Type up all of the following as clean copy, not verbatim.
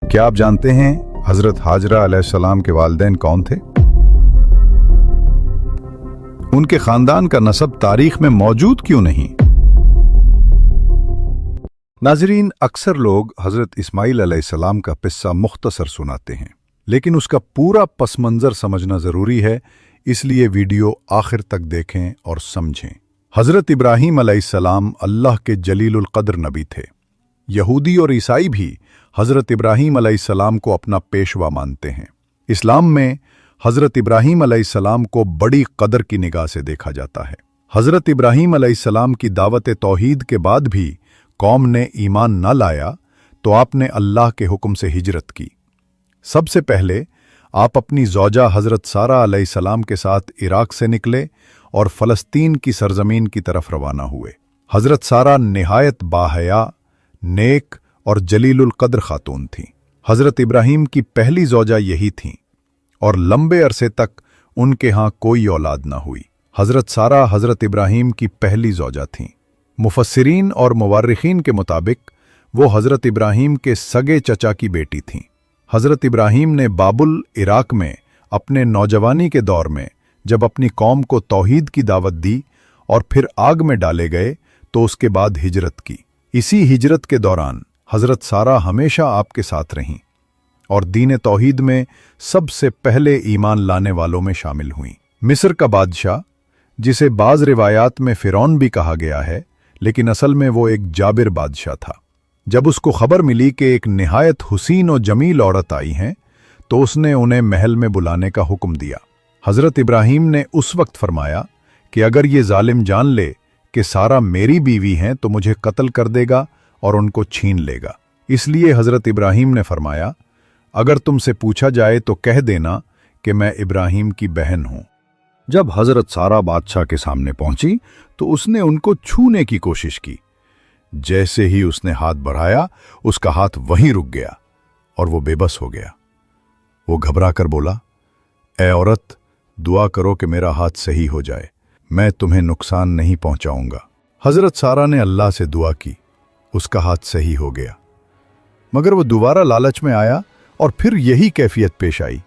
क्या आप जानते हैं हजरत हाजरा अलैहिस्सलाम के वालिदैन कौन थे? उनके खानदान का नसब तारीख में मौजूद क्यों नहीं? नाज़रीन, अक्सर लोग हजरत इस्माइल अलैहिस्सलाम का किस्सा मुख्तसर सुनाते हैं, लेकिन उसका पूरा पस मंज़र समझना ज़रूरी है, इसलिए वीडियो आखिर तक देखें और समझें। हजरत इब्राहीम अलैहिस्सलाम अल्लाह के जलीलुल क़द्र नबी थे। यहूदी और ईसाई भी हजरत इब्राहीम अलैहिस्सलाम को अपना पेशवा मानते हैं। इस्लाम में हजरत इब्राहीम अलैहिस्सलाम को बड़ी कदर की निगाह से देखा जाता है। हजरत इब्राहीम अलैहिस्सलाम की दावत तौहीद के बाद भी कौम ने ईमान न लाया तो आपने अल्लाह के हुक्म से हिजरत की। सबसे पहले आप अपनी ज़ौजा हजरत सारा अलैहिस्सलाम के साथ इराक से निकले और फ़लस्तीन की सरजमीन की तरफ रवाना हुए। हजरत सारा निहायत बाहया, नेक और जलीलुल क़द्र खातून थीं। हजरत इब्राहीम की पहली ज़ौजा यही थीं और लंबे अरसे तक उनके यहाँ कोई औलाद न हुई। हजरत सारा हजरत इब्राहीम की पहली ज़ौजा थीं। मुफस्सिरीन और मुवर्रिखीन के मुताबिक वो हजरत इब्राहीम के सगे चचा की बेटी थीं। हजरत इब्राहीम ने बाबुल इराक में अपने नौजवानी के दौर में जब अपनी कौम को तौहीद की दावत दी और फिर आग में डाले गए तो उसके बाद हिजरत की। इसी हिजरत के दौरान हजरत सारा हमेशा आपके साथ रहीं और दीन तौहीद में सबसे पहले ईमान लाने वालों में शामिल हुईं। मिस्र का बादशाह, जिसे बाज़ रिवायात में फ़िरौन भी कहा गया है, लेकिन असल में वो एक जाबिर बादशाह था, जब उसको खबर मिली कि एक निहायत हुसीन और जमील औरत आई हैं तो उसने उन्हें महल में बुलाने का हुक्म दिया। हजरत इब्राहीम ने उस वक्त फरमाया कि अगर ये जालिम जान ले कि सारा मेरी बीवी हैं तो मुझे कत्ल कर देगा और उनको छीन लेगा। इसलिए हजरत इब्राहीम ने फरमाया, अगर तुमसे पूछा जाए तो कह देना कि मैं इब्राहीम की बहन हूं। जब हजरत सारा बादशाह के सामने पहुंची तो उसने उनको छूने की कोशिश की। जैसे ही उसने हाथ बढ़ाया, उसका हाथ वहीं रुक गया और वो बेबस हो गया। वो घबरा कर बोला, ए औरत, दुआ करो कि मेरा हाथ सही हो जाए, मैं तुम्हें नुकसान नहीं पहुंचाऊंगा। हजरत सारा ने अल्लाह से दुआ की, उसका हाथ सही हो गया। मगर वो दोबारा लालच में आया और फिर यही कैफियत पेश आई।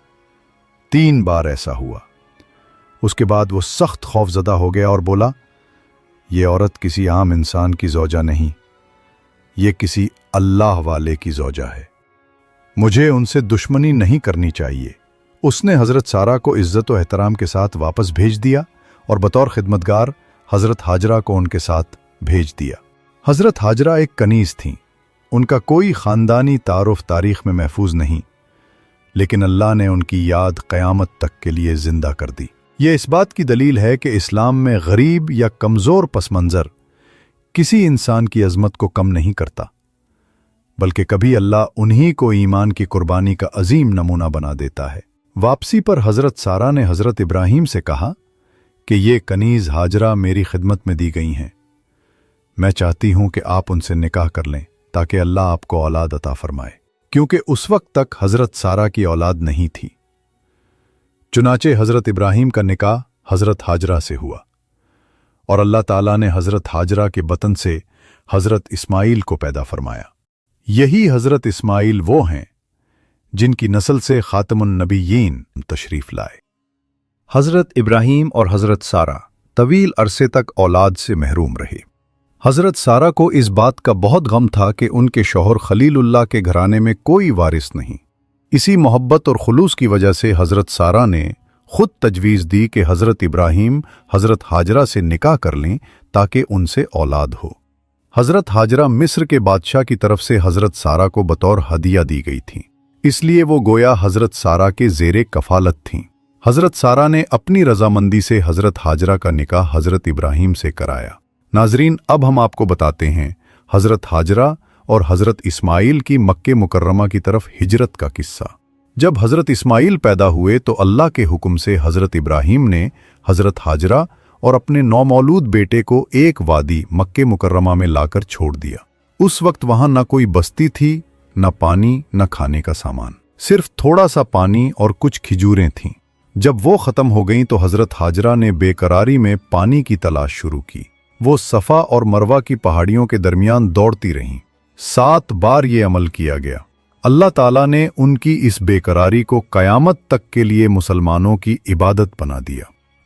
3 बार ऐसा हुआ। उसके बाद वो सख्त खौफजदा हो गया और बोला, ये औरत किसी आम इंसान की ज़ौजा नहीं, ये किसी अल्लाह वाले की ज़ौजा है, मुझे उनसे दुश्मनी नहीं करनी चाहिए। उसने हजरत सारा को इज्जत और एहतराम के साथ वापस भेज दिया और बतौर खिदमतगार हजरत हाजरा को उनके साथ भेज दिया। हजरत हाजरा एक कनीज़ थीं। उनका कोई ख़ानदानी तारुफ तारीख़ में महफूज नहीं, लेकिन अल्लाह ने उनकी याद क़यामत तक के लिए ज़िंदा कर दी। ये इस बात की दलील है कि इस्लाम में गरीब या कमज़ोर पस मंज़र किसी इंसान की अज़मत को कम नहीं करता, बल्कि कभी अल्लाह उन्हीं को ईमान की कुर्बानी का अजीम नमूना बना देता है। वापसी पर हजरत सारा ने हजरत इब्राहीम से कहा कि ये कनीज़ हाजरा मेरी खिदमत में दी गई हैं, मैं चाहती हूं कि आप उनसे निकाह कर लें ताकि अल्लाह आपको औलाद अता फरमाए, क्योंकि उस वक्त तक हजरत सारा की औलाद नहीं थी। चुनाचे हजरत इब्राहीम का निकाह हजरत हाजरा से हुआ और अल्लाह ताला ने हजरत हाजरा के बतन से हजरत इस्माइल को पैदा फरमाया। यही हजरत इस्माइल वो हैं जिनकी नस्ल से खातमुन नबीयीन तशरीफ लाए। हजरत इब्राहीम और हजरत सारा तवील अरसे तक औलाद से महरूम रहे। हजरत सारा को इस बात का बहुत गम था कि उनके शौहर खलीलुल्लाह के घराने में कोई वारिस नहीं। इसी मोहब्बत और खुलूस की वजह से हजरत सारा ने खुद तजवीज़ दी कि हजरत इब्राहीम हजरत हाजरा से निकाह कर लें ताकि उनसे औलाद हो। हजरत हाजरा मिस्र के बादशाह की तरफ से हजरत सारा को बतौर हदिया दी गई थीं, इसलिए वो गोया हजरत सारा के ज़ेरे कफालत थीं। हजरत सारा ने अपनी रजामंदी से हजरत हाजरा का निकाह हजरत इब्राहीम से कराया। नाजरीन, अब हम आपको बताते हैं हजरत हाजरा और हजरत इस्माइल की मक्के मुकर्रमा की तरफ हिजरत का किस्सा। जब हजरत इस्माइल पैदा हुए तो अल्लाह के हुक्म से हजरत इब्राहीम ने हजरत हाजरा और अपने नौमौलूद बेटे को एक वादी मक्के मुकर्रमा में लाकर छोड़ दिया। उस वक्त वहां न कोई बस्ती थी, न पानी, न खाने का सामान, सिर्फ थोड़ा सा पानी और कुछ खिजूरें थीं। जब वो ख़त्म हो गईं तो हजरत हाजरा ने बेकरारी में पानी की तलाश शुरू की। वो सफ़ा और मरवा की पहाड़ियों के दरमियान दौड़ती रहीं। 7 बार ये अमल किया गया अल्लाह ताला ने उनकी इस बेकरारी को क़यामत तक के लिए मुसलमानों की इबादत बना दिया।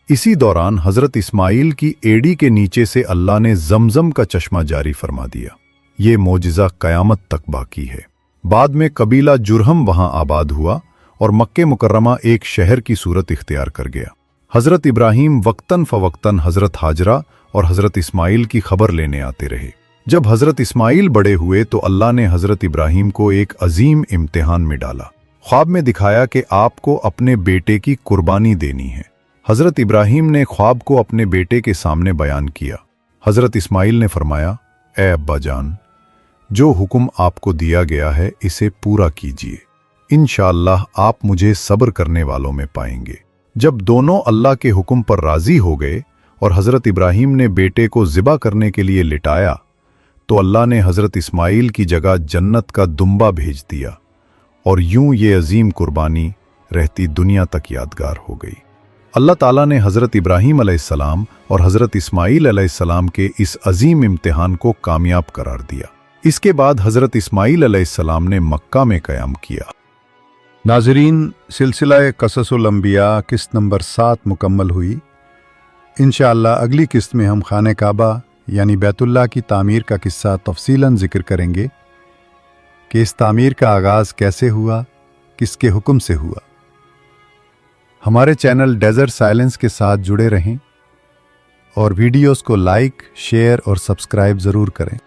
इसी दौरान हज़रत इस्माइल की एड़ी के नीचे से अल्लाह ने जमजम का चश्मा जारी फरमा दिया। ये मोजिज़ा क़यामत तक बाकी है। बाद में कबीला जुरहम वहां आबाद हुआ और मक्के मुकर्रमा एक शहर की सूरत इख्तियार कर गया। हज़रत इब्राहीम वक्तन फ़वक्तन हज़रत हाजरा और हज़रत इस्माइल की खबर लेने आते रहे। जब हज़रत इस्माइल बड़े हुए तो अल्लाह ने हज़रत इब्राहीम को एक अजीम इम्तिहान में डाला। ख्वाब में दिखाया कि आपको अपने बेटे की कुर्बानी देनी है। हज़रत इब्राहीम ने ख्वाब को अपने बेटे के सामने बयान किया। हज़रत इस्माइल ने फरमाया, ए अब्बा जान, जो हुक्म आपको दिया गया है इसे पूरा कीजिए। इंशाअल्लाह आप मुझे सब्र करने वालों में पाएंगे। जब दोनों अल्लाह के हुक्म पर राजी हो गए और हज़रत इब्राहीम ने बेटे को ज़िबा करने के लिए लिटाया तो अल्लाह ने हज़रत इस्माइल की जगह जन्नत का दुम्बा भेज दिया और यूं ये अजीम कुर्बानी रहती दुनिया तक यादगार हो गई। अल्लाह ताला ने हज़रत इब्राहीम अलैहिस्सलाम और हज़रत इस्माइल अलैहिस्सलाम के इस अजीम इम्तिहान को कामयाब करार दिया। इसके बाद हज़रत इस्माइल अलैहिस्सलाम ने मक्का में क़याम किया। नाज़रीन, सिलसिला क़ससुल अंबिया किस्त नंबर 7 मुकम्मल हुई। इंशाअल्लाह अगली किस्त में हम खाने काबा यानी बैतुल्लाह की तामीर का किस्सा तफसीलन ज़िक्र करेंगे कि इस तामीर का आगाज़ कैसे हुआ, किसके हुक्म से हुआ। हमारे चैनल डेज़र्ट साइलेंस के साथ जुड़े रहें और वीडियोस को लाइक, शेयर और सब्सक्राइब ज़रूर करें।